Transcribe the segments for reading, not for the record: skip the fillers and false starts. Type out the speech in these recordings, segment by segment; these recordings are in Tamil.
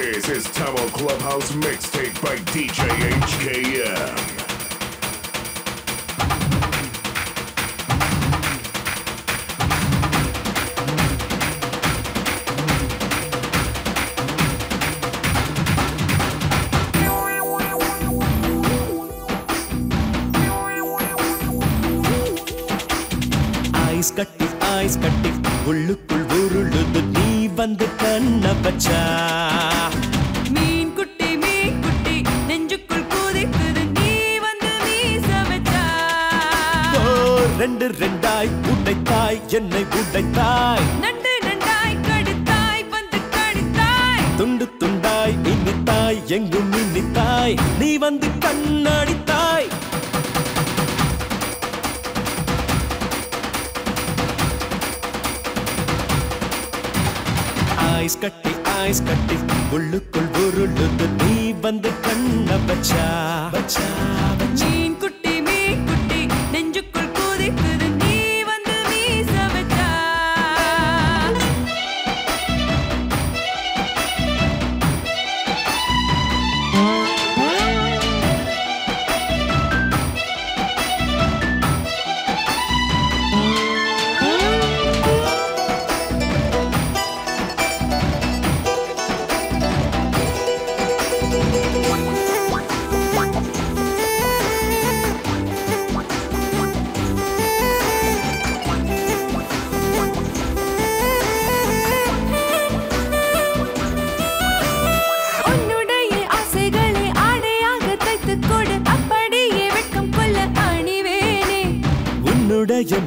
This is Tamil Clubhouse Mixtape by DJ HKM. Ice கட்டி உள்ளுக்குள் உருளுது நீ வந்து கண்ண பச்சா மீன் குட்டி நெஞ்சுக்குள் கூதிக்குது நீ வந்து மீச வச்சா ரெண்டு ரெண்டாய் உடைத்தாய் என்னை உடைத்தாய் நண்டு நண்டாய் கடித்தாய் வந்து கடித்தாய் துண்டு துண்டாய் இனித்தாய் எங்கும் இனித்தாய் நீ வந்து கண்ணடித்தாய் ஐஸ் கட்டி உள்ளுக்குள் உருளுது நீ வந்து கண்ண பச்சா பச்சா மீன் குட்டி நெஞ்சுக்குள் கூதிக்குது நீ வந்து மீச வச்சா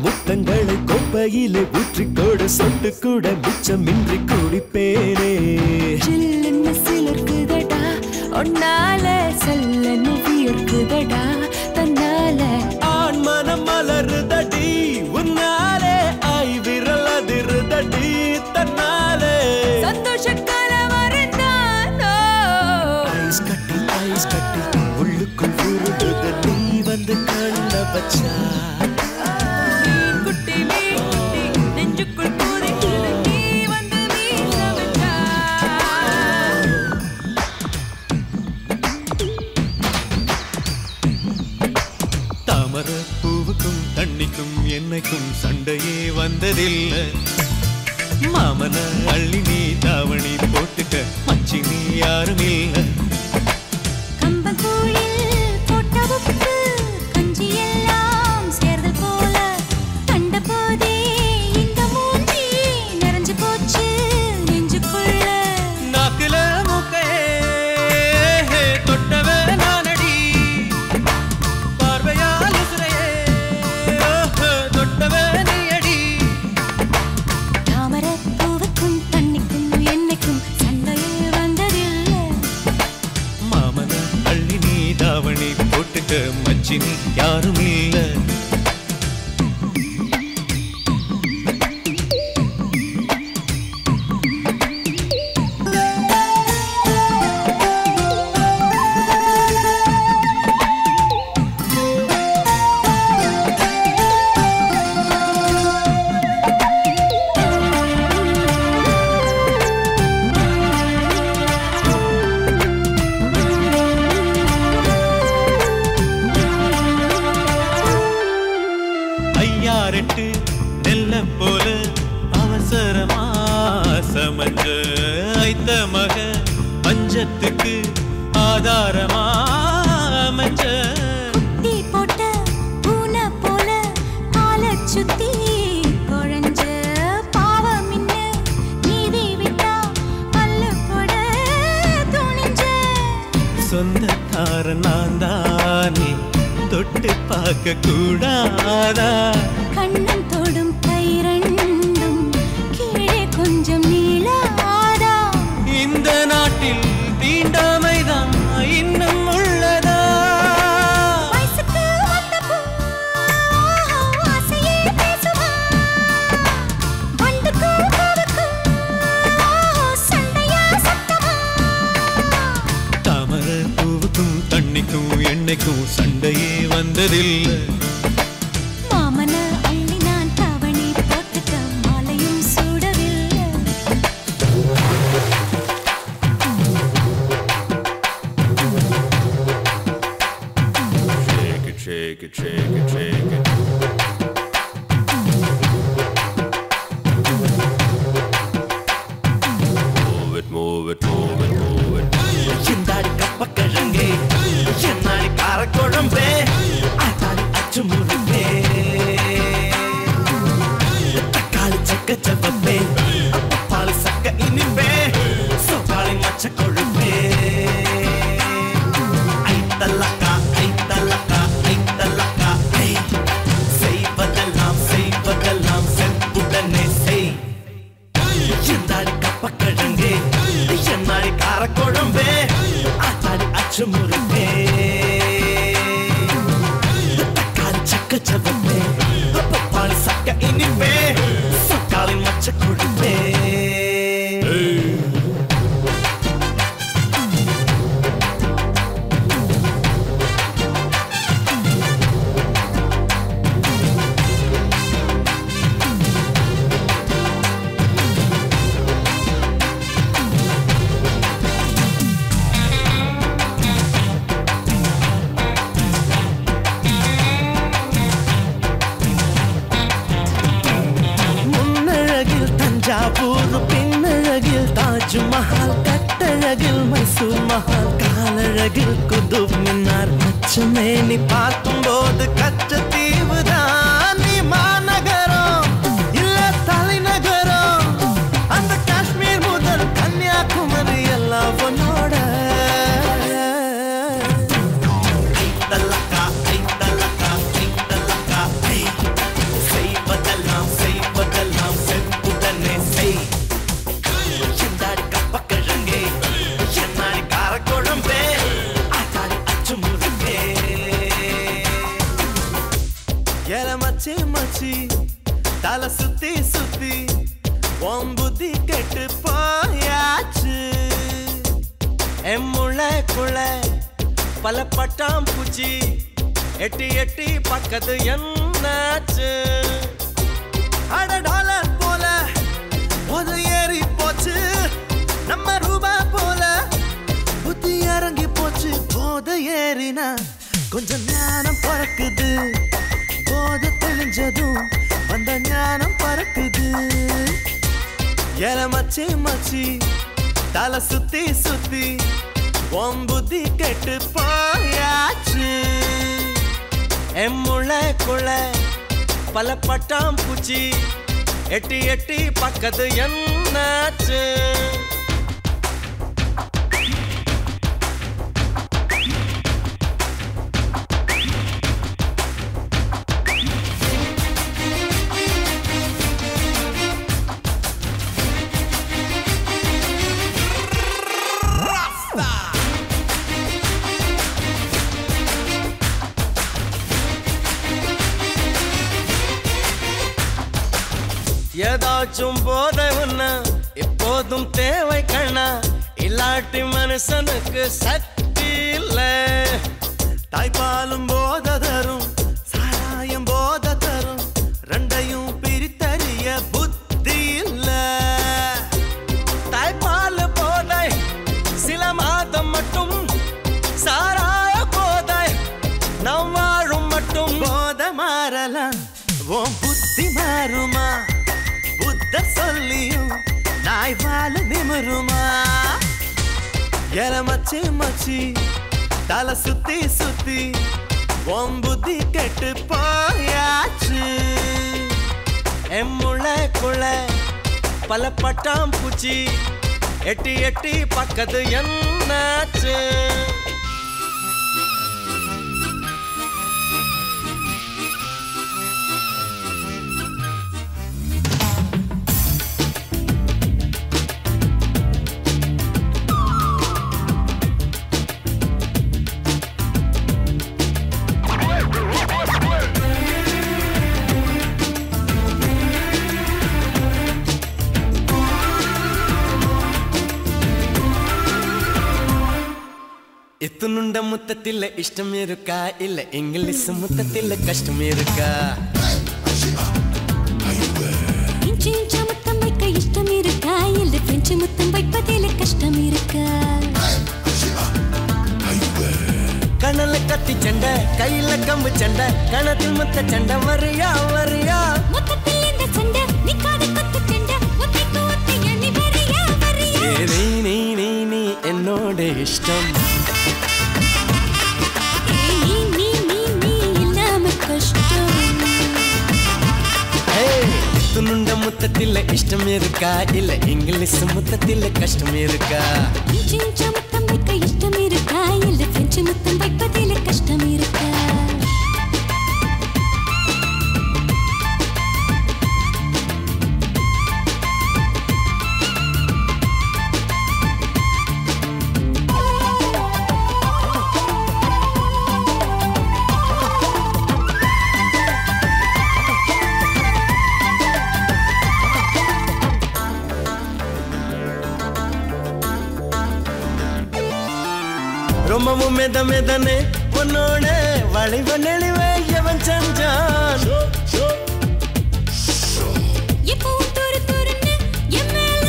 முத்தங்களை கொப்பையிலே ஊற்றிக்கொடு சொட்டு கூட மிச்சமின்றி குடிப்பேனே சில்லுன்னு சிலிர்க்குதடா ஒன்னால சல்லன்னு வியர்க்குதடா தன்னால ஆண் மனம் மலருதடி உன்னாலே ஐ விரல் அதிருதடி தன்னாலே சந்தோஷ கலவரந்தானோ ஐஸ் கட்டி உள்ளுக்குள் உருளுது நீ வந்து கண்ண பச்சா என்னைக்கும் சண்டையே வந்ததில்லை மாமன அள்ளி நீ தாவணி போட்டுக்க மச்சி நீ யாரும் இல்லை மச்சினி யாரும் இல்ல நெல்ல போல அவசரமா சமஞ்ச ஐத்த மக பஞ்சத்துக்கு ஆதாரமா அமைஞ்ச குட்டி போட்ட பூனை போல கால சுத்தி குழஞ்ச பாவம் இன்ன நீதி விட்டா பல்லு போட துணிஞ்ச சொந்தக்கார நான் தானே தொட்டு பார்க்க கூடாதா கண்ணம் தொடும் கை ரெண்டும் கீழே கொஞ்சம் நீளாதா இந்த நாட்டில் தீண்டாமைதான் இன்னும் உள்ளதா வயசுக்கு வந்த பூ ஆசையே பேசுவா வண்டுக்கு பூவுக்கு சண்டையா சத்தமா தாமரை பூவுக்கும் தண்ணிக்கும் எண்ணெய்க்கும் சண்டையே வந்ததில்லை மாமன அள்ளி நான் தாவணி போட்டுக்க மாலையும் சூடவில்லை பால் சக்க இனிப்பே சொக்காளி மச்ச கொழுப்பே ஐத்தலக்கா ஐத்தலக்கா ஐத்தலக்கா செய்வதெல்லாம் செய்வதெல்லாம் செப்புடனே செய் என்னாடி கப்பக்கிழங்கே என்னாடி காரக்குழம்பே ஆத்தாடி அச்சு முருகே தக்காளி சக்க சவப்பே பால் சக்க இனிப்பே சொக்காளி மச்ச கொழுப்பே தஞ்சாவூர் பின்னழகில் தாஜ்மஹால் கட்டழகில் மைசூர் மஹால் காலழகில் குதுப் மினார் மச்சமே நீ பார்க்கும் போது கச்சத்தீவுதான் நீ மாநகரம் இல்ல தலைநகரம் அந்த காஷ்மீர் முதல் கன்னியாகுமரி எல்லாம் உன்னோட ஐத்தலக்கா ஐத்தலக்கா ஐத்தலக்கா செய்வதெல்லாம் செய்வதெல்லாம் செப்புடனே செய் என்னாடி கப்பக்கிழங்கே என்னாடி காரக்குழம்பே ஆத்தாடி அச்சு முருகே ஏல மச்சி மச்சி தலை சுத்தி சுத்தி உன் புத்தி கெட்டு போயாச்சு என் முளைக்குள்ள பல பட்டாம் பூச்சி எட்டி எட்டி பக்கத்து என்னாச்சு அட டாலர் போல போது ஏறி போச்சு நம்ம ரூபா போல புத்தி இறங்கி போச்சு போத ஏறினா கொஞ்சம் ஞானம் பறக்குது போத தெளிஞ்சதும் அந்த ஞானம் பறக்குது ஏல மச்சி மச்சி தலை சுத்தி சுத்தி உன் புத்தி கெட்டு போயாச்சு என் முளைக்குள்ள பல பட்டாம் பூச்சி எட்டி எட்டி பக்கத்து என்னாச்சு ஏதாச்சும் போதை உன்ன எப்போதும் தேவை கண்ணா இல்லாட்டி மனுஷனுக்கு சக்தி இல்ல தாய்ப்பாலும் போத தரும் சாராயம் போத தரும் ரெண்டையும் பிரித்தறிய புத்தி இல்ல தாய்ப்பால் போதை சில மாதம் மட்டும் சாராய போதை நம் வாழும் மட்டும் போத மாறலாம் உன் புத்தி மாறுமா சொல்லியும் நாய் வாழ நிமிருமா ஏல மச்சி மச்சி தலை சுத்தி சுத்தி உன் புத்தி கெட்டு போயாச்சு என் முளைக்குள்ள பல பட்டாம் பூச்சி எட்டி எட்டி பக்கத்து என்னாச்சு இத்துணுண்ட முத்தத்தில் இஷ்டம் இருக்கா இல்ல இங்கிலீஷ் முத்தத்தில் கஷ்டம் இருக்கா இஞ்சி இஞ்சி முத்தம் வைக்க இஷ்டம் இருக்கா இல்ல பிரெஞ்சு முத்தம் வைப்பதில் கஷ்டம் இருக்கா கணல கத்தி சண்டை கையில கம்பு சண்டை கணத்தில் முத்த சண்டை வரியா வரியா முத்தத்தில் இந்த சண்டை நிக்காத கொத்து சண்டை ஒத்தைக்கு ஒத்தைய நீ வரியா வரியா நீ நீ நீ நீ என்னோட இஷ்டம் முத்தத்தில் இஷ்டம் இருக்கா இல்ல இங்கிலீஷ் முத்தத்தில் கஷ்டம் இருக்கா இஞ்சி இஞ்சா முத்தம் வைக்க இஷ்டம் இருக்கா இல்ல பிரெஞ்சு முத்தம் வைப்பதில் கஷ்டம் இருக்கா ரொம்பவும் மெதனே உன்னோட வளைவ நெளிவை எவன் செஞ்சான் எப்பவும் துரு துருன்னு என் மேல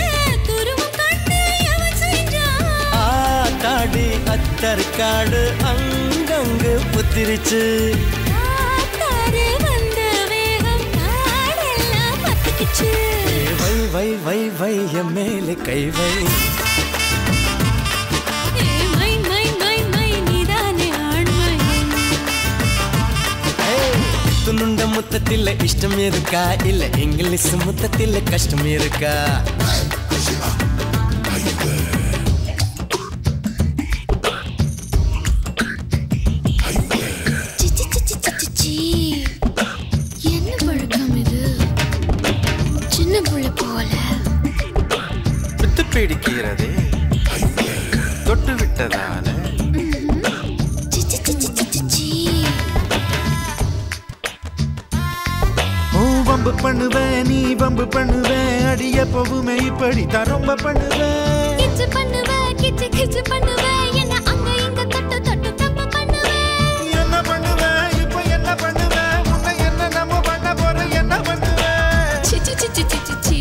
துருவம் கண்டு எவன் செஞ்சான் ஆத்தாடி அத்தற்காடு அங்கங்கு புத்திரிச்சு ஆத்தாரு வந்த வேகம் காடெல்லாம் பத்துக்குச்சு வை வை வை வை என் மேலே கை வை துணுண்ட முத்தத்தில் இஷ்டம் இருக்கா இல்ல இங்கிலீஷ் முத்தத்தில் கஷ்டம் இருக்கா என்ன பழக்கம் இது சின்ன புள்ள போல வித்து பிடிக்கிறது தொட்டு விட்டதால வம்பு பண்ணுவேன் நீ வம்பு பண்ணுவேன் அடிய போகுமே இப்படித்தான் ரொம்ப பண்ணுவேன் கிச்சு பண்ணுவேன் கிச்சு கிச்சு பண்ணுவேன் என்ன அங்க இங்க தொட்டு தொட்டு தப்பு பண்ணுவேன் என்ன பண்ணுவேன் இப்போ என்ன பண்ணுவேன் உன்னை என்ன நம்ம பண்ண போறோம் என்ன பண்ணுவேன் சி சி சி சி சி சி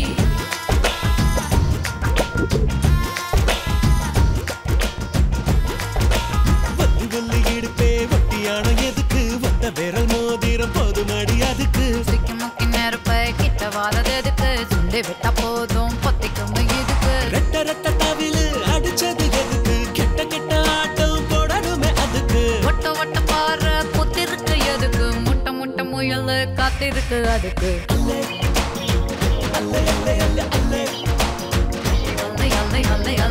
வள்ளி வள்ளி இடுப்பே வட்டியான எதுக்கு வட்ட விரல் மோதிரம் போதுமடி அதுக்கு கிட்ட வாழது எதுக்கு சுண்டி விட்டா போதும் பொத்திக்கும் இதுக்கு ரெட்ட ரெட்ட தவிலு அடிச்சது எதுக்கு கெட்ட கெட்ட ஆட்டம் போடணுமே அதுக்கு ஒட்ட ஒட்ட பாரு புத்திருக்கு எதுக்கு முட்டை முட்டை முயல் காத்திருக்கு அதுக்கு அல்லை அல்லை அல்லை அல்லை அல்லை அல்லை அல்லை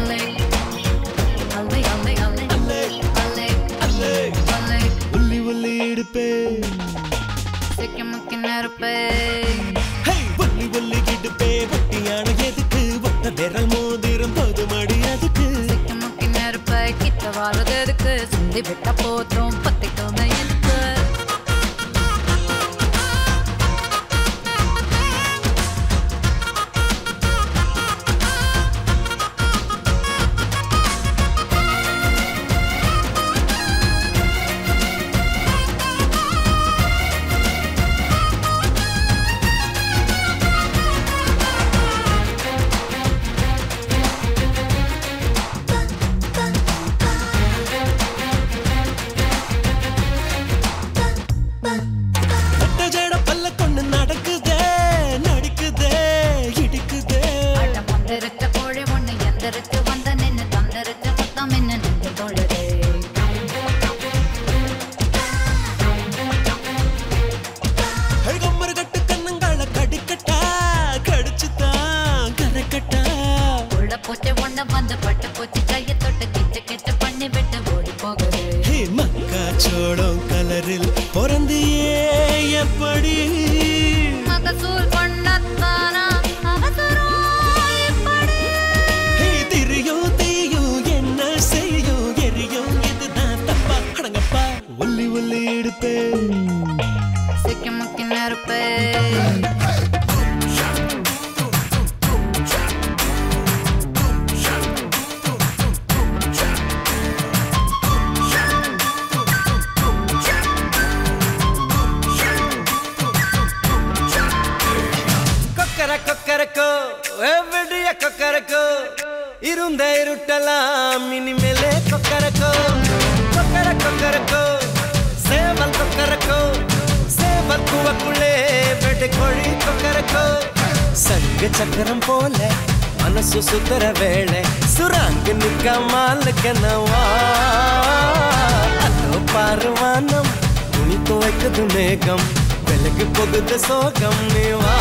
அல்லை அல்லை உள்ளி உள்ளி இடுப்பே சிக்கமுக்கி நெருப்பே வள்ளி வள்ளி இடுப்பே வட்டியான எதுக்கு வட்ட விரல் மோதிரம் போதுமடி அதுக்கு சிக்கமுக்கி நெருப்பே கிட்ட வாழது எதுக்கு சுண்டி விட்டா போதும் பொத்திக்கும் இதுக்கு மக்காச்சோளம் கலரில் பொறந்தியே எப்படி மகசூல் பண்ணத்தானா அவசரம் எப்படி திரியும் தீயும் என்ன செய்யும் எரியும் இதுதான் தப்பா அடங்கப்பா ஒல்லி ஒல்லி எடுப்பே சிக்கமுக்கி நெருப்பே கொக்கரக்கோ எவ்வடிய கொக்கரக்கோ இருந்த இருட்டலாம் இனிமேலே கொக்கரக்கோ கொக்கரக்கோ சேவல் கொக்கரக்கோ சேவல் குவக்குள்ளே வெட்டு கோழி கொக்கரக்கோ சங்க சக்கரம் போல மனசு சுத்தர வேளை சுராங்கு நிக்க மாலுக்கனவா அதோ பாருவானம் துணி துவைக்குது மேகம் வெலகு போகுது சோகம் நீவா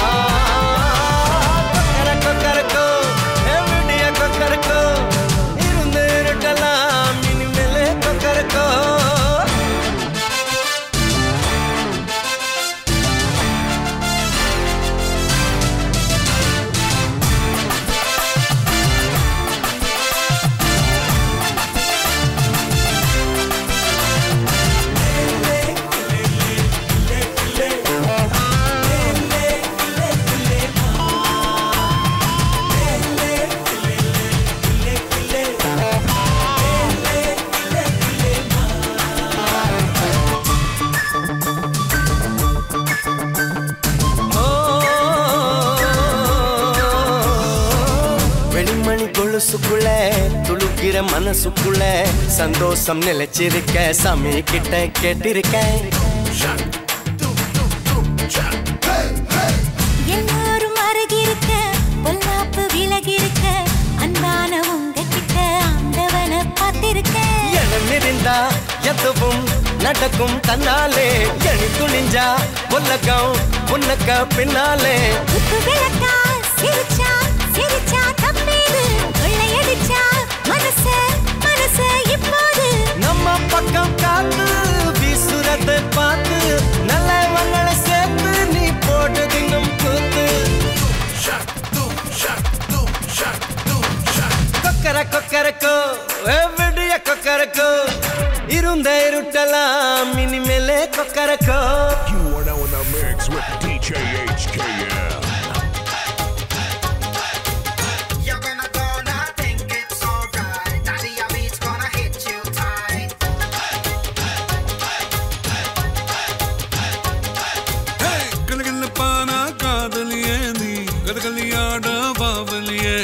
கொலுசுக்குள்ள துளுக்கிற மனசுக்குள்ள சந்தோஷம் நிலைச்சிருக்க சாமி கிட்ட கேட்டிருக்கேன். எல்லாரும் அருகிருக்க பொல்லாப்பு விலகிருக்க அன்பான உங்ககிட்ட ஆண்டவனை பார்த்திருக்கேன். எண்ணம் இருந்தா எதுவும் நடக்கும் தன்னாலே எணி துணிஞ்சா உலகம் உனக்க பின்னாலே. குத்து விளக்கா சிரிச்சா சிரிச்சா தப்பேது கொள்ளையடிச்சா மனசு மனசு இப்போது நம்ம பக்கம் காத்து வீசுறதை பார்த்து நல்லவங்களை சேர்த்து நீ போட்டது இன்னும் கூத்து. கொக்கர கொக்கரக்கோ விடிய கொக்கரக்கோ இருந்த இருட்டலாம் இனிமேலே Kokkarakko. You are now in the mix with DJ HKM. You're gonna think it's alright. Daddy, your beat's gonna hit you tight. Hey, கலகலப்பான காதலியே நீ கதகளியாட பாவலியே.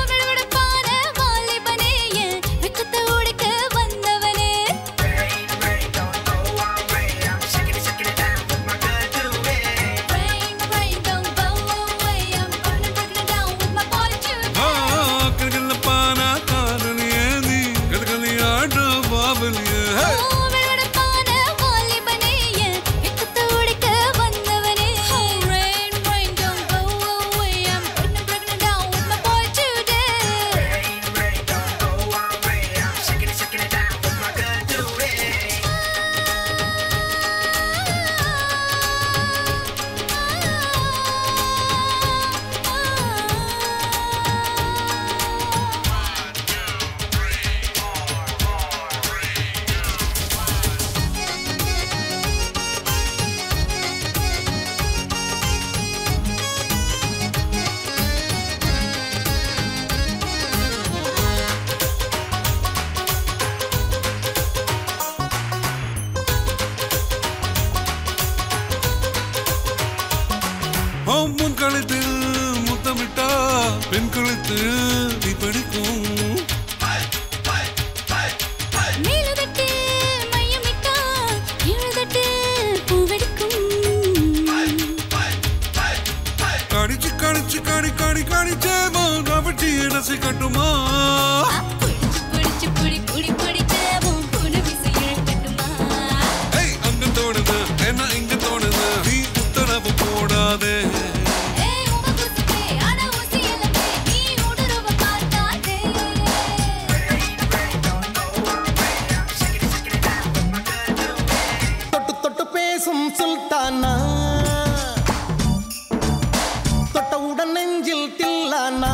விடுவிடுப்பான வாலிபனே என் வெட்கத்தை உடைக்க வந்தவனே. Rain, rain, don't go away. I'm shaking it down with my girl today. Rain, rain, don't go away. I'm gonna break it down with my boy today. கலகலப்பான காதலியே நீ கதகளியாட பாவலியே. விடுவிடுப்பான வாலிபனே என் வெட்கத்தை உடைக்க வந்தவனே. Rain, rain, don't go away. I'm gonna break it down with my boy today. Rain, rain, don't go away. I'm shaking it down with my girl today. முன் கழுத்தில் முத்தமிட்டா பெண் கழுத்து நீ படிக்கும். மேலுதட்டு மையமிட்டா கீழுதட்டு பூவெடுக்கும். கடிச்சு கடிச்சு கடி கடி கடிச்சேமா கவச்சி ரசி கட்டுமா. புடிச்சு புடிச்சு புடி புடி புடிச்சவும் புன விசை இழக்கட்டுமா. ஏய் அங்க தோணுது என்ன இங்க தோணுது நீ உத்தரவு போடாதே. ஏய் உங்க குசிப்பே ஆனா ஊசி இலப்பே நீ ஊடுருவ பார்த்தாதே. தொட்டு தொட்டு பேசும் சுல்தானா தொட்டவுடன் நெஞ்சில் தில்லானா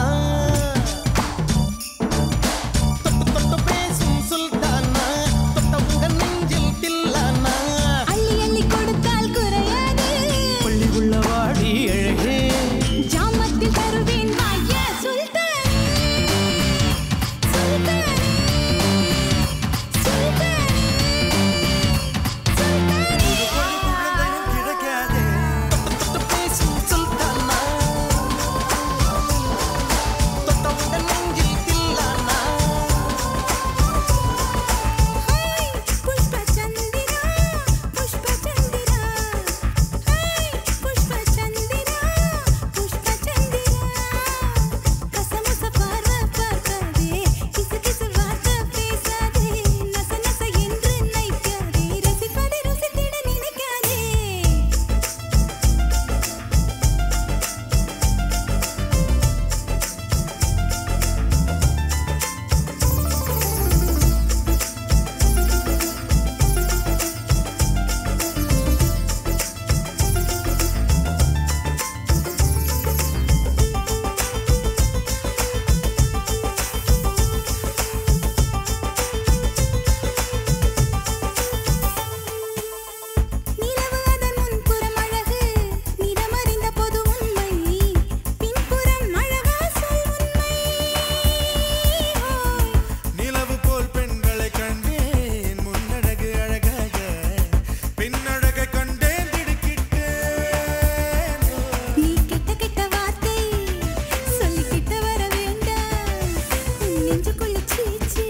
நெஞ்சுக்குள்ள சீச்சி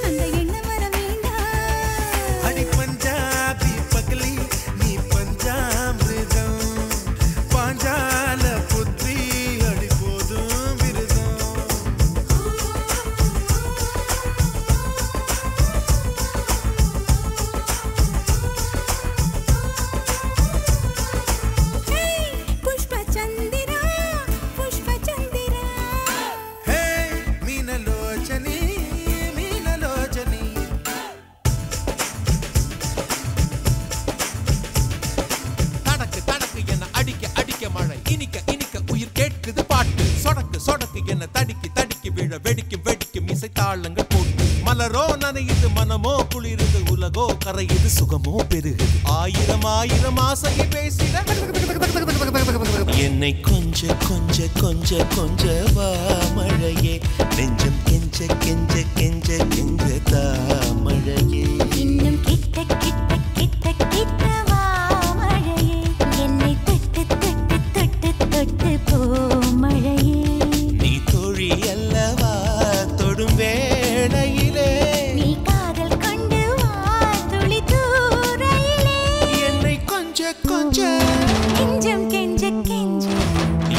அந்த எண்ணம் வர வேண்டாம் அடி பஞ்சாபி பகலி நீ பஞ்சாமிர்தம் பாஞ்சால புத்ரி அடி போதும் விருதம் புஷ்ப சந்திரா புஷ்ப சந்திரா ஹே மீனலோச்சனி மீனலோச்சனி தடக்கு தடக்கு என்ன அடிக்க அடிக்க மழை இனிக்க இனிக்க உயிர் கேட்குது பாட்டு சொடக்கு சொடக்கு என்ன தடிக்கி தடிக்கி விழ வெடிக்கும் வெடிக்கும் இசை தாளங்கள் போட்டு மலரோ நனையுது மனமோ குளிருது உலகோ கரையுது சுகமோ பெருகுது ஆயிரம் ஆயிரம் ஆசையை பேசிட என்னை கொஞ்ச கொஞ்ச கொஞ்ச கொஞ்ச வா மழையே நெஞ்சம் கெஞ்ச கெஞ்ச கெஞ்ச கெஞ்ச தா மழையே இன்னும் கிட்ட கிட்ட கிட்ட கிட்ட வா மழையே என்னை தொட்டு தொட்டு தொட்டு தொட்டு போ மழையே நீ தோழி அல்லவா தொடும் வேளையிலே நீ காதல் கொண்டு வா துளி தூரையிலே என்னை கொஞ்ச கொஞ்ச கெஞ்சம் கெஞ்ச கெஞ்ச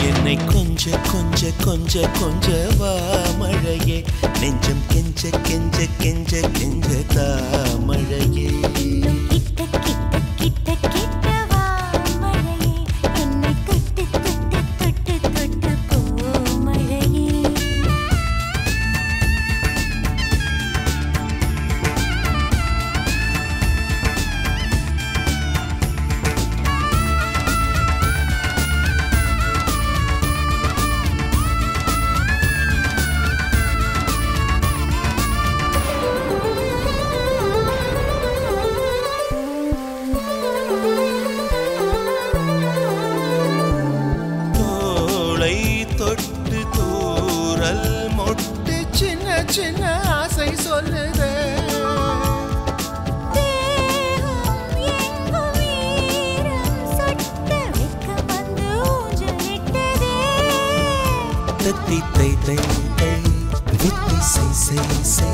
என்னை கொஞ்ச கொஞ்ச கொஞ்ச கொஞ்ச வா மழையே நெஞ்சம் கெஞ்ச கெஞ்ச கெஞ்ச கெஞ்ச தா மழையே இன்னும் கிட்ட கிட்ட கிட்ட கிட்ட வா மழையே என்னை தொட்டு தொட்டு தொட்டு தொட்டு போ மழையே தோளை தொட்டு தூரல் மொட்டு சின்ன சின்ன ஆசை சொல்லுதே தேகம் எங்கும் வீரம் சொட்ட வெட்கம் வந்து ஊஞ்சலிட்டதே தத்தி தை தை தை வித்தை சை சை சை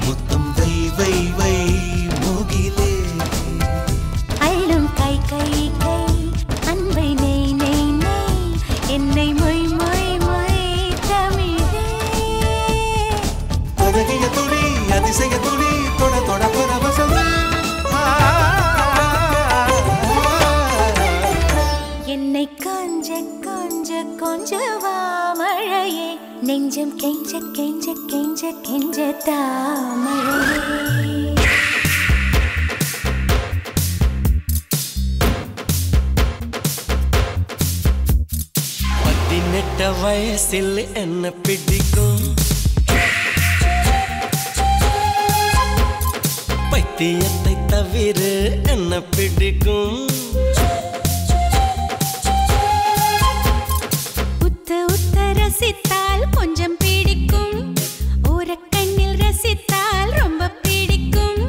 முத்தம் வை வை வை மோகிலே அள்ளும் கை கை கை அன்பை நெய் நெய் நெய் என்னை மொய் மொய் மொய் தமிழே அழகிய துளி அதிசய துளி தொட தொட பரவசமே என்னை கொஞ்ச கொஞ்ச கொஞ்ச வா மழையே நெஞ்சம் கெஞ்ச கெஞ்ச கெஞ்ச கெஞ்ச தாமழையே பதினெட்ட வயசில் என்ன பிடிக்கும் பைத்தியத்தை தவிர என்ன பிடிக்கும் உத்த உத்த ரசித்தால் கொஞ்சம் பிடிக்கும் ஓரக்கண்ணில் ரசித்தால் ரொம்ப பிடிக்கும்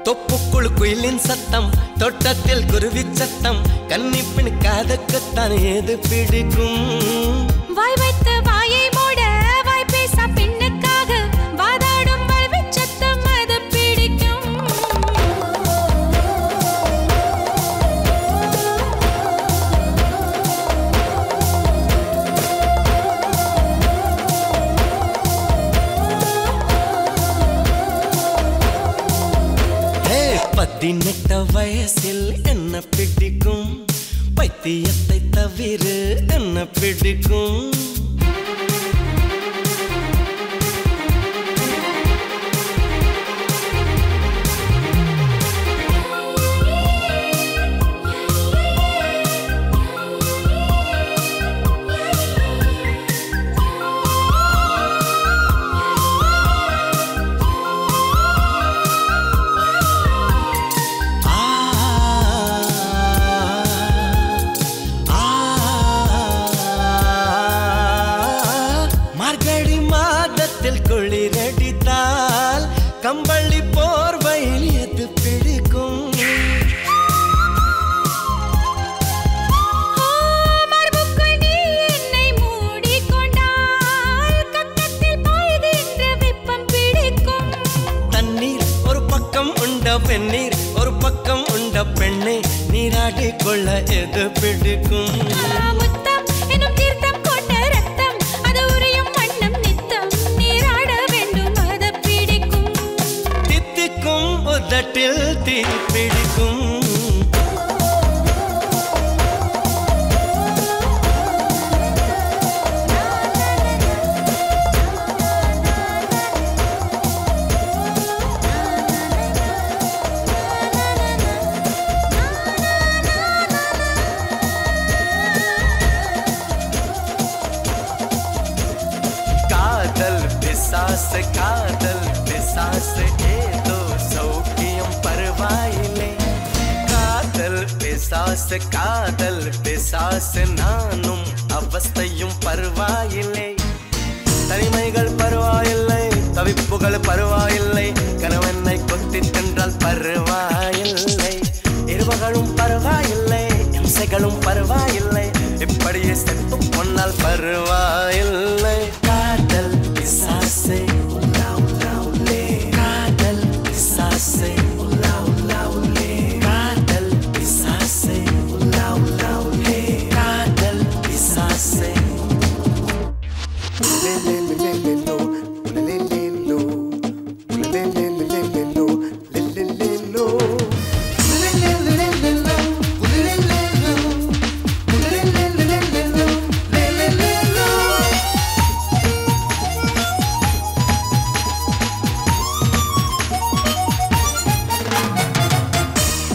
தொப்புக்குள் குயிலின் சத்தம் தோட்டத்தில் குருவி சத்தம் கன்னிப்பின் காதுக்குத்தான் ஏது பிடிக்கும் வாய் வைத்த வாயை மூட வாய் பேச பெண்ணுக்காக வாதாடும் வாழ்விச் சத்தம் அது பிடிக்கும் ஹே 18 வயசில் என்ன பிடிக்கும் பைத்தியத்தை தவிர என்ன பிடிக்கும் வெந்நீர் ஒரு பக்கம் உண்ட பெண்ணை நீராடி கொள்ள எது பிடிக்கும் முத்தம் எனும் தீர்த்தம் கொண்ட ரத்தம் அது உரியும் வண்ணம் நித்தம் நீராட வேண்டும் அது பிடிக்கும் தித்திக்கும் உதட்டில் தீ பிடிக்கும் காதல் பிசாசு ஏதோ சௌக்கியம் பரவாயில்லை காதல் பிசாசு நானும் அவஸ்தையும் பரவாயில்லை தனிமைகள் பரவாயில்லை தவிப்புகள் பரவாயில்லை கணவனை கொத்தி தின்றால் பரவாயில்லை இரவுகளும் பரவாயில்லை இம்சைகளும் பரவாயில்லை இப்படியே செத்து பொன்னால் பரவாயில்லை காதல் பிசாசே உலா உலா உலே காதல் பிசாசே உலா உலா உலே காதல் பிசாசே உலா உலா உலே காதல் பிசாசே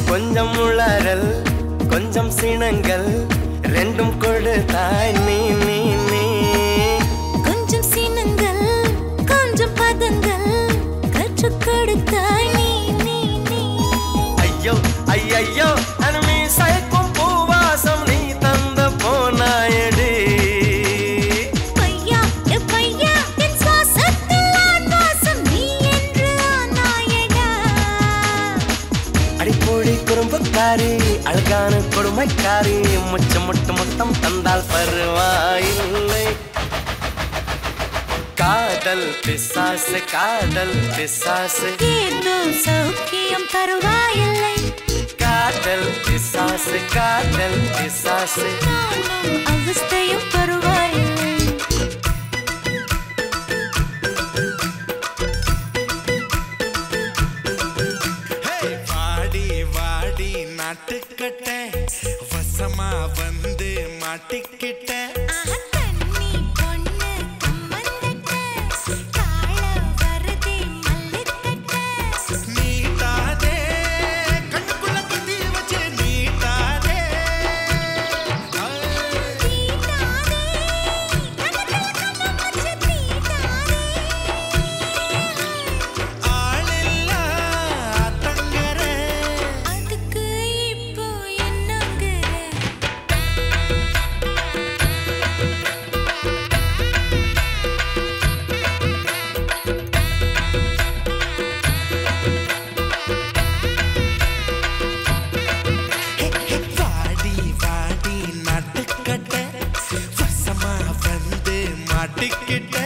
கொஞ்சம் உளறல் கொஞ்சம் சினங்கள் ரெண்டும் கொடுத்தாய் நீ நீ நீ கொஞ்சம் சினங்கள் கொஞ்சம் பதங்கள் கற்றுக் கொடுத்தாய் நீ நீ நீ ஐயோ ஐயோ அனுமி சயக்கும் பூவாசம் நீ தந்த போனாயடி பையா என் சுவாசத்தில் ஆண் வாசம் நீ என்று ஆனாயடா அடிப்பொழி குறும்புக்காரி அழகான கொடுமைக்காரி முச்சம் முட்டு முத்தம் தந்தால் பரவாயில்லை காதல் பிசாசு ஏதோ சௌக்கியம் பரவாயில்லை காதல் பிசாசு நானும் அவஸ்தையும் பரவாயில்லை வாடி வாடி நாட்டுக்கட்ட வசமா வந்து மாட்டிக்கிட்ட தண்ணி பொண்ணு கம்மந்தட்ட காள வருதே மல்லுக்கட்ட நீட்டாதே கண்ணுக்குள்ள குத்தி வச்சு நீட்டாதே தீட்டாதே கண்ணத்துல கண்ணம் வச்சு தீட்டாதே ஆளில்லா தங்கர அதுக்கு இப்போ என்னங்கிற வாடி வாடி நாட்டுக்கட்ட வசமா வந்து மாட்டிக்கிட்ட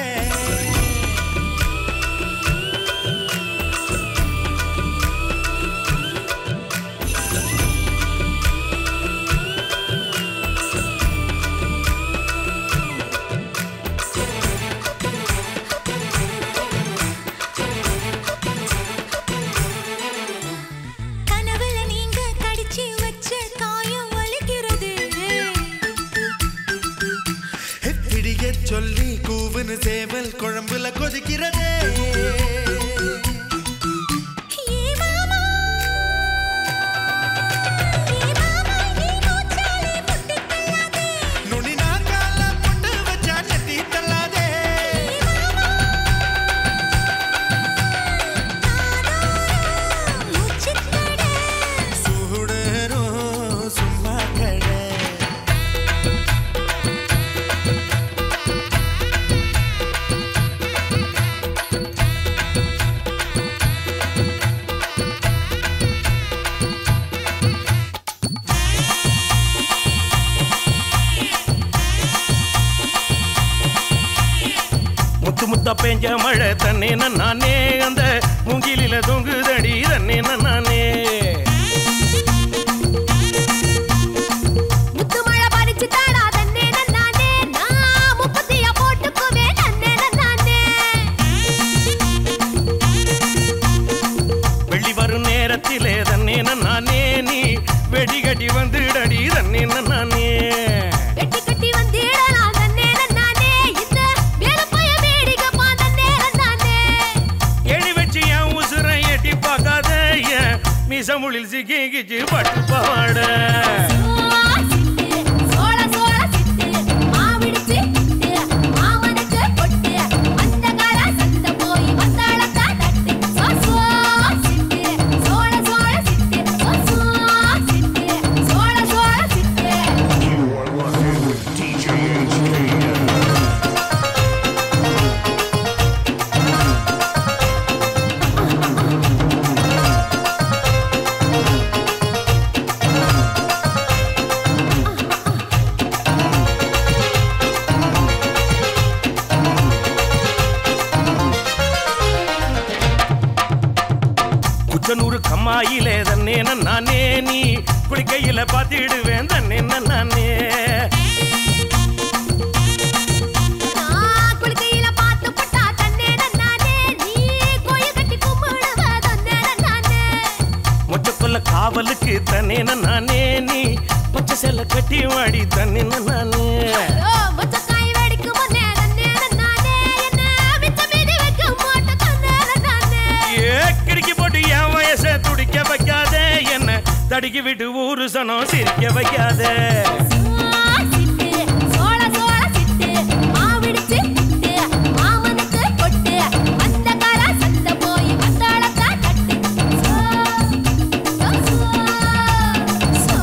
கனவுல நீங்க கடிச்சு வச்ச காயம் வலிக்கிறது பிடிய சொல்லி கூவுன்னு சேவல் குழம்புல கொதிக்கிறதே ஏ மாமா ஏ மூச்சாலே முட்டி தள்ளாதே நுனி நாக்கால புட்டு வச்சா நெத்தி தள்ளாதே மூச்சுக்கட சூடரும் சும்மா கடை முத்து முத்தா பெஞ்ச மழை தண்ணே நானே அந்த மூங்கிலில தொங்குதடி தன்னே நானே முத்துமழை பறிச்சு தாடா தன்னே நானே நான் முப்பத்தியா போட்டுக்குவே தன்னே நானே வெள்ளி வரும் நேரத்திலே தன்னே நானே நீ வெடிகட்டி வந்துடடி தன்னே நானே வெட்டி கட்டி வந்திடலாம் தன்னே நானே இந்த வேலப்பைய வேடிக்கப்பா தன்னே நானே எடி வச்சு என் உசுரை எட்டி பார்க்காத என் மிசமுளில் சிக்கிச்சு பட்டு பாட சோள சோள சிட்டு மாவிடிச்சு மாமனுக்கு பொட்டு அந்த கால சத்த போய் வந்தாளக்கா தட்டு சோ சிட்டு சோள சோள சிட்டு சோ சிட்டு சோள சோள சிட்டு You are locked in with DJ HKM. Kuchanur கம்மாயிலே தன்னே நானே நீ குளிக்கையில பாத்திடுவேன் தன்னே நானே நான் குளிக்கையில பாத்து போட்டா தன்னே நானே நீ கோயில் கட்டி கும்பிடுவ தன்னே நானே மொச்சக்குள்ள காவலுக்கு தன்னே நானே நீ பச்சை செல்ல கட்டி வாடி தன்னே நானே ஓ மொச்சக்காய் வெடிக்கும் முன்னே தன்னே நானே என்ன மிச்ச மீதி வைக்க மாட்ட தன்னே நானே ஏ கிறுக்கி போட்டு என் வயசை துடிக்க வைக்காத என்ன தடுக்கி விட்டு ஊரு சனம் சிரிக்க வைக்காத சிட்டு சோள சோள சிட்டு மாவிடிச்சு மாமனுக்கு பொட்டு அந்த கால சத்த போய் வந்தாளக்கா தட்டு சோ சோ சோ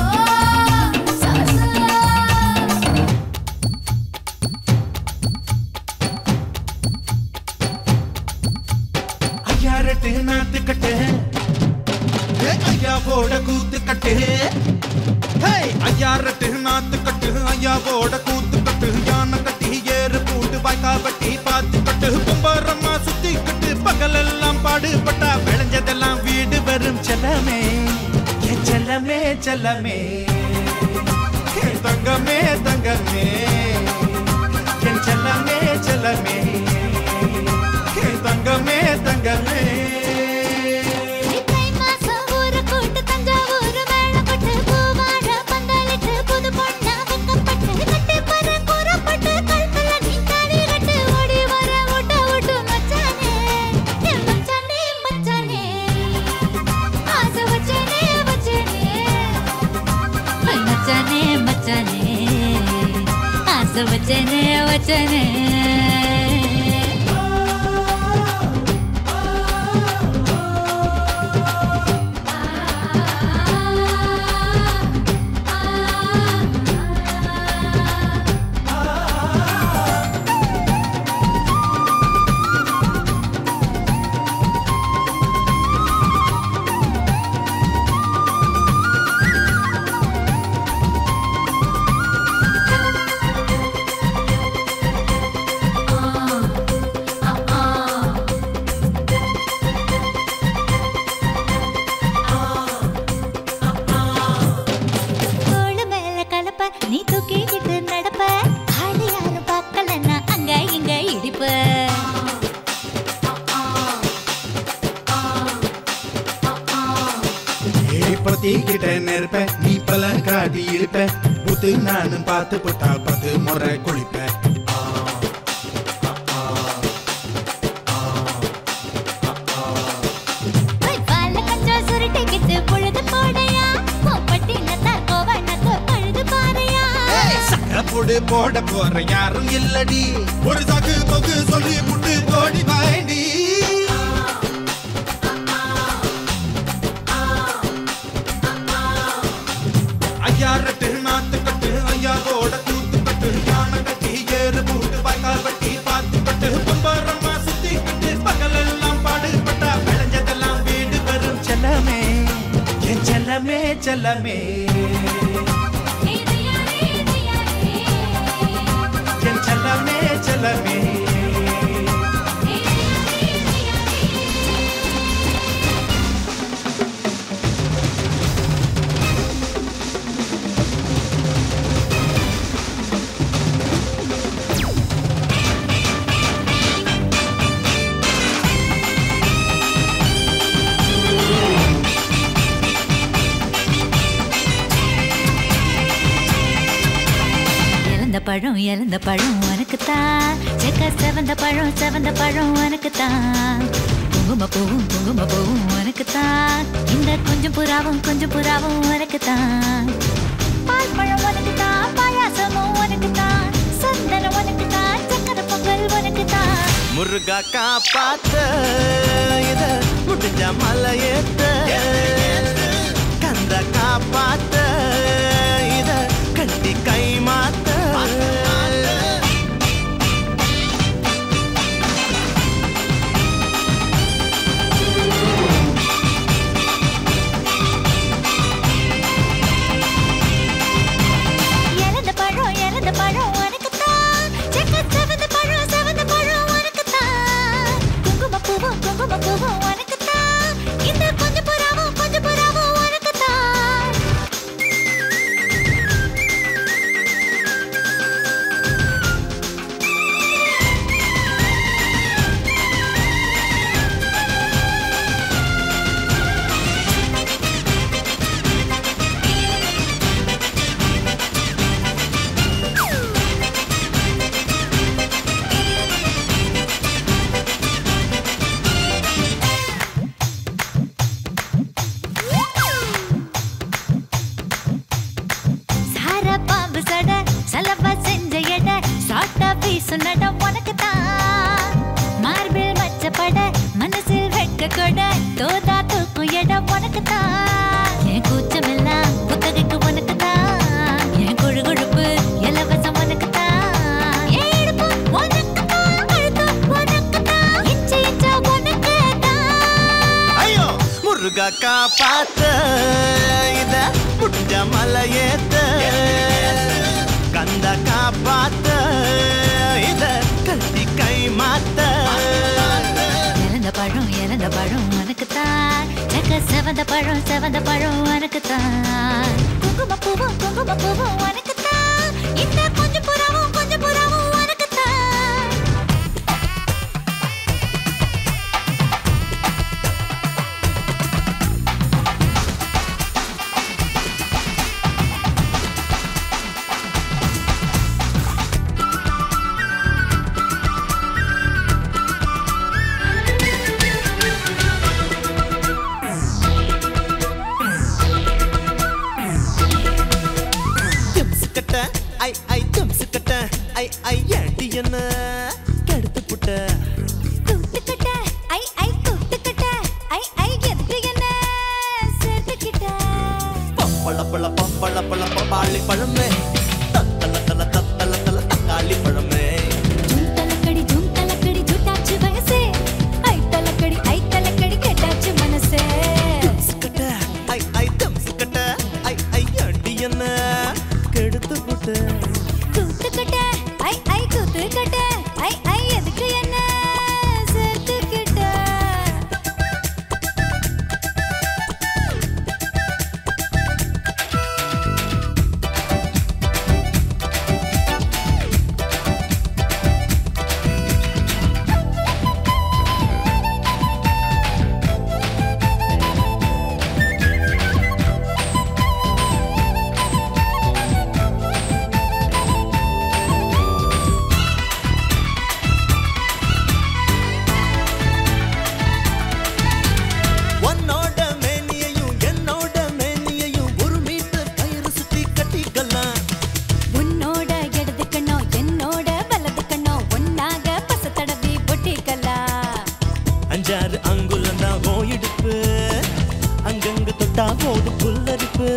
சோ ஐயா ரெட்டு நாத்து கட்டு ஐயா போட கூத்து கட்டு ஐயா ரெட்டு நாத்து கட்டு ஐயா போட கூத்து கட்டு யானை கட்டி ஏறு பூட்டு வாய்க்கா பட்டி பாத்து கட்டு கும்பரம்மா சுத்தி கட்டு பகலெல்லாம் பாடுபட்டா விளைஞ்சதெல்லாம் வீடு வரும் செல்லமே என் செல்லமே செல்லமே என் தங்கமே தங்கமே என் செல்லமே செல்லமே என் தங்கமே தங்கமே தை மாசம் ஊரு கூட்டு தஞ்சாவூர் மேளப்பட்டு பூவாழ பந்தலிட்டு புது பொண்ணா வெக்கப்பட்டு கட்டி பற கூறப்பட்டு கல்பல நீ தாடி கட்டு ஓடி வர ஓட்ட ஓட்டு மச்சானே என் மச்சானே மச்சானே ஆசை வச்சனே வச்சனே மச்சானே மச்சானே ஆசை வச்சனே வச்சனே தோளு மேல கலப்ப நீ தூக்கிக்கிட்டு நடப்ப ஆளு யாரும் பார்க்கலன்னா அங்க இங்க இடிப்ப பத்திக்கிட்ட நெருப்ப நீ பல காட்டி இருப்ப புத்து நானும் பார்த்து போட்டா 10 முறை குளிப்ப பால கொஞ்சம் சுருட்டிக்கிட்டு பொழுது போடையா பட்டி நத்தா கோவணத்தை பழுது பாறையா சக்கரை போடு போட போற யாரும் இல்லடி ஒரு சாக்கு போக்கு சொல்லி புட்டு போடி வாண்டி ஐயா ரெட்டு நாத்து கட்டு ஐயா போட கூத்து கட்டு யானை கட்டி ஏறு பூட்டு வாய்க்கா பட்டி பாத்து கட்டு கும்பரம்மா சுத்தி கட்டு பகலெல்லாம் பாடுபட்டா விளைஞ்சதெல்லாம் வீடு வரும் செல்லமே என் செல்லமே செல்லமே என் செல்லமே செல்லமே பழம் இறந்த பழம் உனக்குத்தான் செக்க செவந்த பழம் உனக்குத்தான் குங்கும பூவும் உனக்குத்தான் இந்த கொஞ்சம் புறாவும் உனக்குத்தான் பால் பழம் உனக்குத்தான் பாயாசமும் உனக்குத்தான் சந்தனம் உனக்குத்தான் சக்கரை பொங்கல் உனக்குத்தான் முருகா காப்பாத்த இத முடிஞ்ச மலையேத்த கந்த காப்பாத்த இத கட்டி கை மாத்த இறந்த பழம் உனக்குத்தான் செக்க செவந்த பழம் உனக்குத்தான் குங்கும பூவும் உனக்குத்தான் இந்த கொஞ்சம் புறாவும் உனக்குத்தான் சொன்னட உனக்குத்தான் மார்பில் மச்சப்பட மனசில் வெட்க கொட தோதா தூக்கும் இடம் உனக்குத்தான் என் கூச்சமெல்லாம் புத்தகைக்கு உனக்குத்தான் என் கொழுகொழுப்பு இலவசம் உனக்குத்தான் என் இடுப்பு உனக்குத்தான் கழுத்து உனக்குத்தான் இச்சா உனக்குத்தான் ஐயோ முருகா காப்பாத்த இத முடிஞ்ச மலையேத்த கந்த காப்பாத்த இத கட்டி கை மாத்த இறந்த பழம் உனக்குத்தான் செக்க செவந்த பழம் உனக்குத்தான் குங்கும பூவும் உனக்குத்தான் இந்த கொஞ்சம் புறாவும் உனக்குத்தான் ஐ ஏண்டி என்ன கெடுத்து புட்ட கூத்துக்கிட்ட ஐ கூத்துக்கிட்ட ஐ எதுக்கு என்ன சேர்த்துக்கிட்ட பப்பள பப்பாளி பழமே தத்தல தக்காளி பழமே ஜூம் தலக்கடி ஜூட்டாச்சு வயசே ஐ தலக்கடி கெட்டாச்சு மனசே ஐ தம்சுக்கிட்ட ஐ ஏண்டி என்ன கெடுத்து புட்ட கூத்துக்கிட்ட ஐ கூத்துக்கிட்ட ஐ எதுக்கு என்ன சேர்த்துக்கிட்ட போது புல்லரிப்பு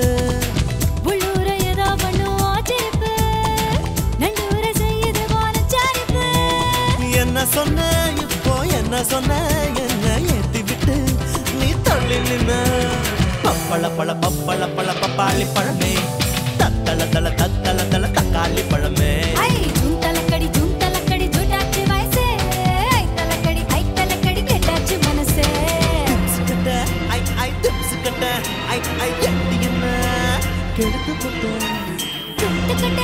உள்ளூர ஏதோ பண்ணும் ஆச்சரிப்பு நண்டூர செய்யுது வானச்சாரிப்பு என்ன சொன்ன இப்போ என்ன சொன்ன என்ன ஏத்தி விட்டு நீ தள்ளி நின்ன பப்பள பப்பாளி பழமே தத்தல தல தக்காளி பழமே ஜூம் தலக்கடி ஜூட்டாச்சு வயசே ஐ தலக்கடி கெட்டாச்சு மனசே ஐ திப்சுக்கிட்ட ஐ எட்டி என்ன கெடுத்து போட்ட கூத்துக்கிட்ட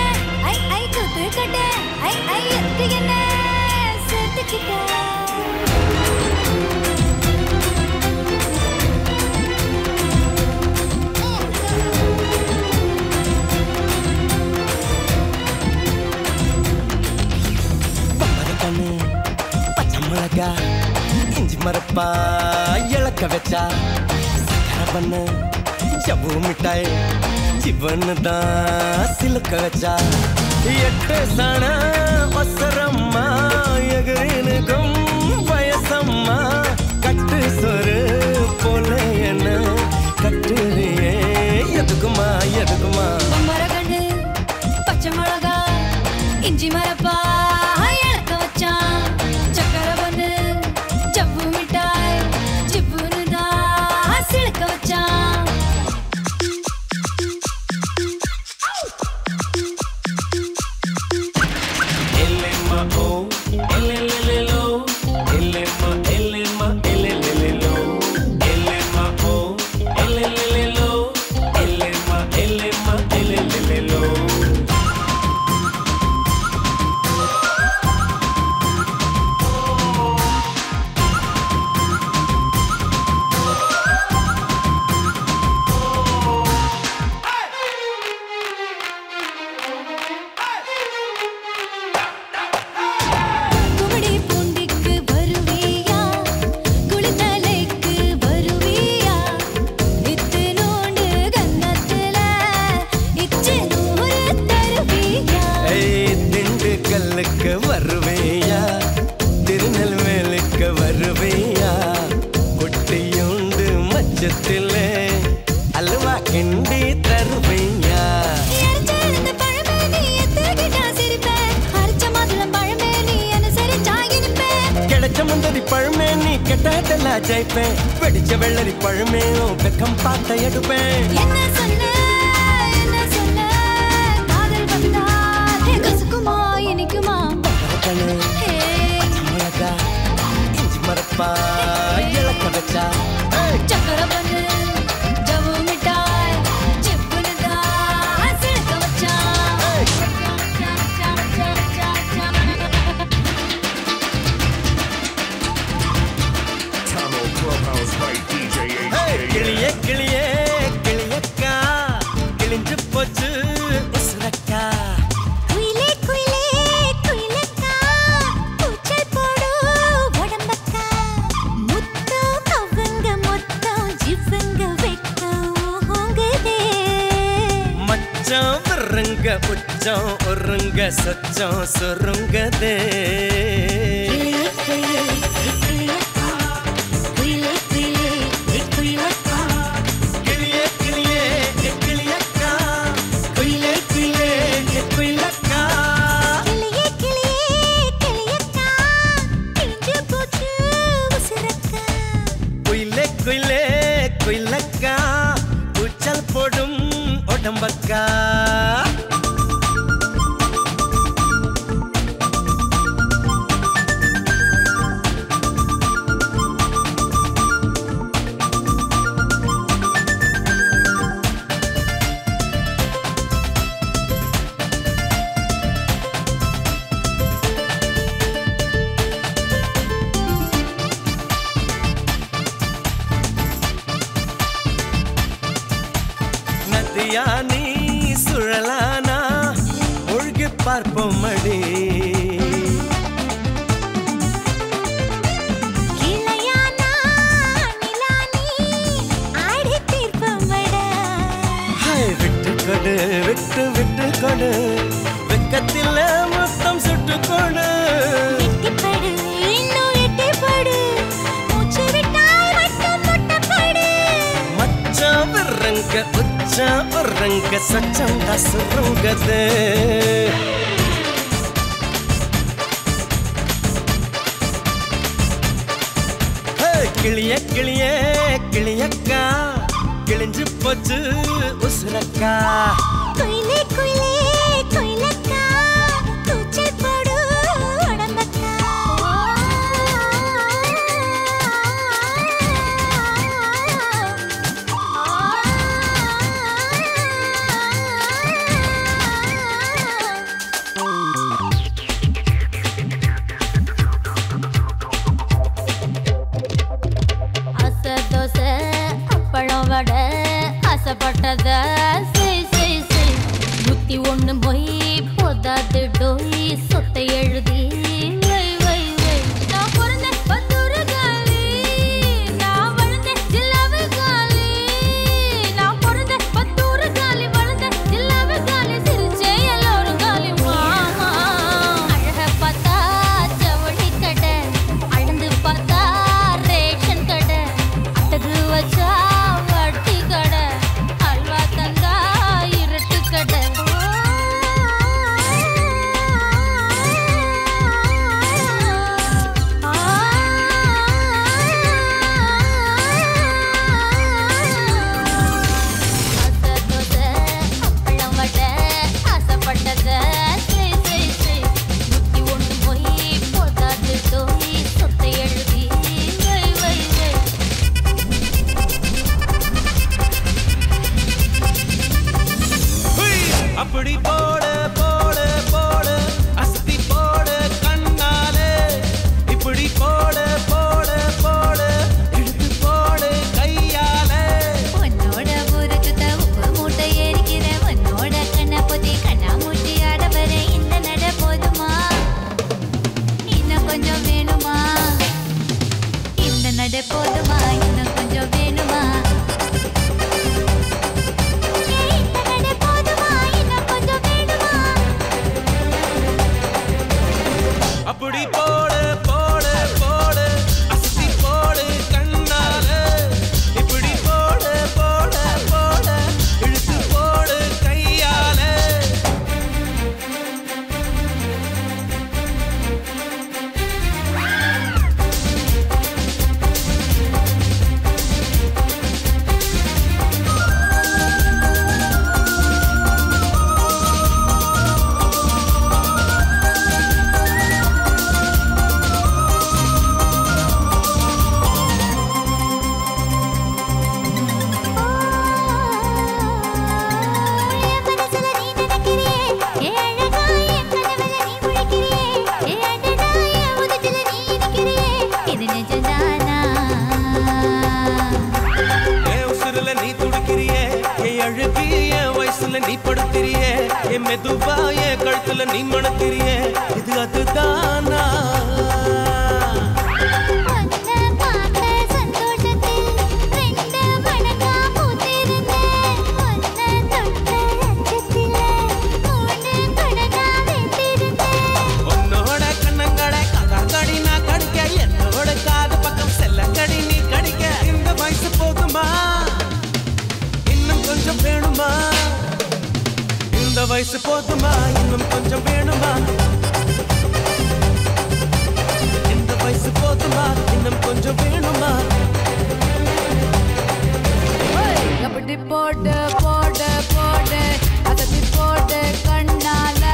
ஐ கூத்துக்கிட்ட ஐ எதுக்கு என்ன சேர்த்துக்கிட்ட மிளகா இஞ்சி மரப்பா இழக்க வச்சா சக்கரை பண்ணு ஜவ்வு மிட்டாய் ஜிவன்னு தான் சிலுக்க வச்சா 8 சாண ஒசரம்மா எகிரினுக்கும் வயசம்மா கட்டு சொரு போல என்ன கட்டுறியே எதுக்குமா எதுக்குமா மரகண்டு பச்சை மிளகா இஞ்சி மரப்பா இழக்க வச்சான் சக்கரை பண்ணு ஜவ்வு மிட்டாய் ஜிவ்வுன்னு தான் சிலுக்க வச்சான் வருவேயா திருநெல்வேலுக்கு வருவேயா குட்டியுண்டு மச்சத்திலே அல்வா கிண்டி தருவேயா கிடைச்ச முந்தரி பழமே நீ கெட்டாட்டெல்லாம் ஜெயிப்பேன் வெடிச்ச வெள்ளரி பழமே வெக்கம் பார்த்த எடுப்பேன் என்ன சொன்ன காதல் வந்தா கசுக்குமா இனிக்குமா மிளகா இஞ்சி மரப்பா இழக்க வச்சா சக்கரை பண்ணு ஜவ்வு மிட்டாய் ஜிவ்வுன்னு தான் சிலுக்க வச்சான் Tamo Clubhouse by DJ HKM. கிளியே கிளியே கிளியக்கா கிழிஞ்சு போச்சு உசுரக்கா குயிலே குயிலே குயிலக்கா பூச்சல் போடு உடம்பக்கா முத்தம் கவங்க மொத்தம் ஜிவங்க வெட்கம் ஓங்குதே மச்சம் விருங்க உச்சம் ஒருங்க சொச்சம் சொருங்கதே குயிலே குயிலே குயிலக்கா கிளியே கிளியே கிளியக்கா குயிலே குயிலே குயிலக்கா கிளியே கிளியே கிளியக்கா கிழிஞ்சு போச்சு உசுரக்கா குயிலே குயிலே குயிலக்கா கூச்சல் போடும் உடம்பக்கா நதியா நீ சுழலானா ஒழுகி பார்ப்போம் அடி கிளையானா நிலானி ஆடி தீர்ப்பமடா ஹாய் விட்டு கொடு விட்டு விட்டு கொடு வெக்கத்தில் மொத்தம் சுட்டு கொடு எட்டிப்படு இன்னும் எட்டிப்படு மூச்சு விட்டால் மட்டும் முட்டப்படு மச்சம் விரங்க உச்சம் ஒருங்க சச்சம் சுருங்கது கிளிய கிளிய கிளியக்கா கிழிஞ்சு போச்சு உசுரக்கா குயிலே குயிலே குயிலக்கா கூச்சல் போடு உடம்பக்கா அசை தோசை அப்பளம் வடை ஆசைப்பட்டத செய் செய் செய் புத்தி படுத்திரியே என் மெதுவா என் கழுத்துல நீ மணத்திரியே இது அதுதானா உன்னோட கண்ணங்கடை கதாங்கடி நான் கடிக்க என்னோட காது பக்கம் செல்லங்கடி நீ கடிக்க இந்த வயசு போதுமா இன்னும் கொஞ்சம் வேணுமா இந்த வயசு போதுமா இன்னும் கொஞ்சம் வேணுமா இந்த வயசு போதுமா இன்னும் கொஞ்சம் வேணுமா எப்படி போடு போடு போடு அதட்டி போடு கண்ணால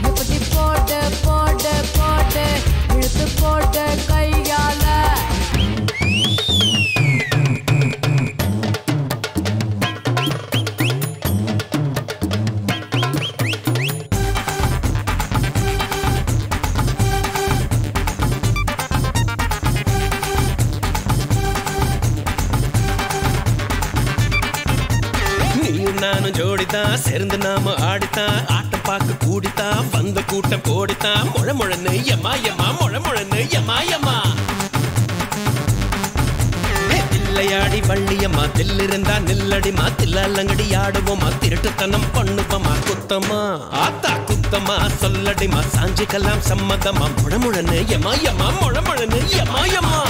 எப்படி போடு போடு போடு இழுத்து போடு கையால நானும் ஜோடித்தான் சேர்ந்து நாம ஆடித்தான் ஆட்டம் பார்க்க கூடித்தான் வந்த கூட்டம் கோடித்தான் முழ முழன்னு எம்மா எம்மா முழ முழன்னு எம்மா எம்மா தில்லையாடி வள்ளியம்மா தில்லிருந்தா நில்லடிமா தில்லங்கடி ஆடுவோமா திருட்டுத்தனம் பண்ணுவோமா குத்தமா ஆத்தா குத்தமா சொல்லடிமா சாஞ்சிக்கலாம் சம்மதமா முழ முழன்னு எம்மா எம்மா முழ முழன்னு எம்மா எம்மா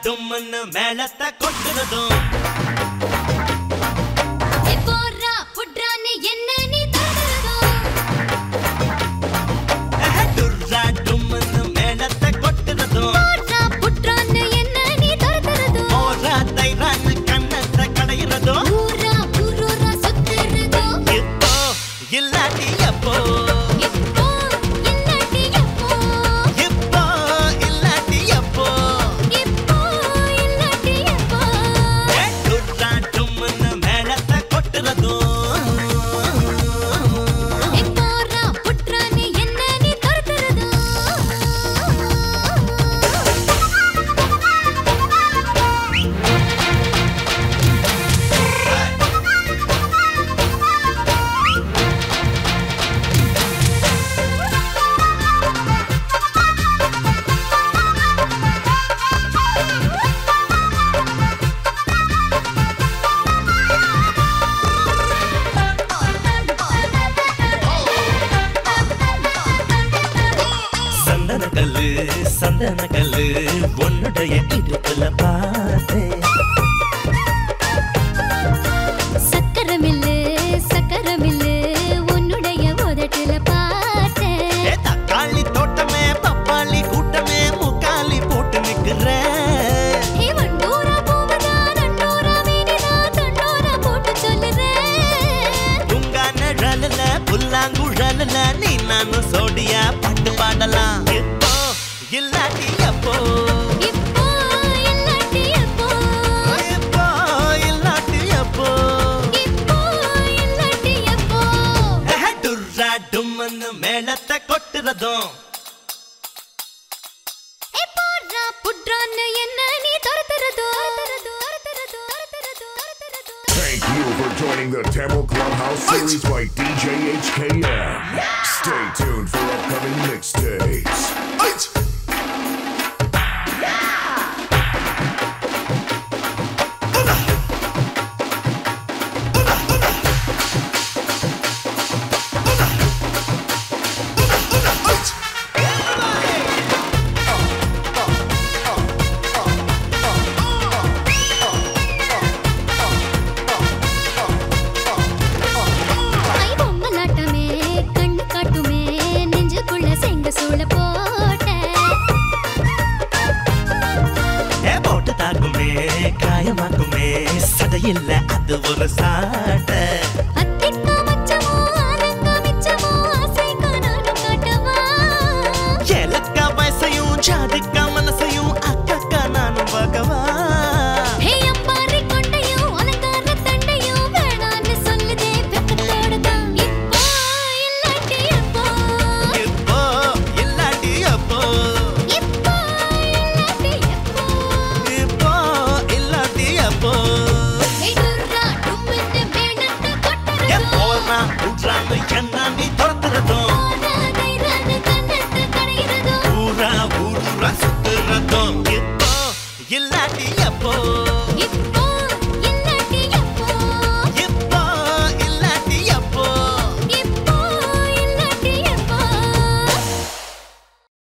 டும்னு மேளத்தை கொட்டுறதும் போறா புட்ரானே என்ன நீ தரதறதும் டுர்ரா டும்னு மேளத்தை கொட்டுறதும் போறா புட்ரானே என்ன நீ தரதறதும் ஓரா தைரான்னு கண்ணத்தை கடையிறதும் ஊரா ஊரா சுத்துறதும் இப்போ இல்லாட்டி எப்போ இப்போ இல்லாட்டி எப்போ இப்போ இல்லாட்டி எப்போ இப்போ இல்லாட்டி எப்போ டுர்ரா டும்னு மேளத்தை கொட்டுறதும் போறா புட்ரானே என்ன நீ தரதறதும் சந்தன கல்லு உன்னுடைய இடுப்புல பார்த்தேன் சக்கரமில்லு உன்னுடைய உதட்டுல பார்த்தேன் தக்காளி தோட்டமே பப்பாளி கூட்டமே முக்காலி போட்டு நிக்கிறேன் வண்டூரா பூவதா நண்டூரா வீடிதா தண்டூரா போட்டு சொல்லுறேன் உங்க நிழல்ல புல்லாங்குழல்ல நீ நானும் சோடியா பாட்டு பாடலாம் இப்போ இல்லாட்டி எப்போ இப்போ இல்லாட்டி எப்போ இப்போ இல்லாட்டி எப்போ இப்போ இல்லாட்டி எப்போ டுர்ரா டும்னு மேளத்தை கொட்டுறதும் போறா புட்ரானே என்ன நீ தரதறதும் Thank you for joining the Tamil Clubhouse series by DJ HKM. Stay tuned for upcoming mixtapes. இல்ல அது ஒரு சாட்ட அத்திக்கா மச்சமோ ஆலங்கா மிச்சமோ ஆசைக்கா நானும் காட்டவா ஏலக்கா வயசையும் ஜாதிக்கா மனசையும் அக்கா நானும் பார்க்கவா ஹே அம்பாரி கொண்டையும் அலங்கார தண்டையும் வேணான்னு சொல்லுதே வெக்கத்தோட தான் இப்போ இல்லாட்டி எப்போ இப்போ இல்லாட்டி அப்போ இப்போ இல்லாட்டி எப்போ இப்போ இல்லாட்டி அப்போ ஹே துர்ரா டும்மிட்டு மேனத்த கொட்டறதோ எப்போனா உட்றான்னு என்ன நீ துரத்துறதும் ராதை ராதை கண்ணத்து கடையிறதோ ஊரா ஊரா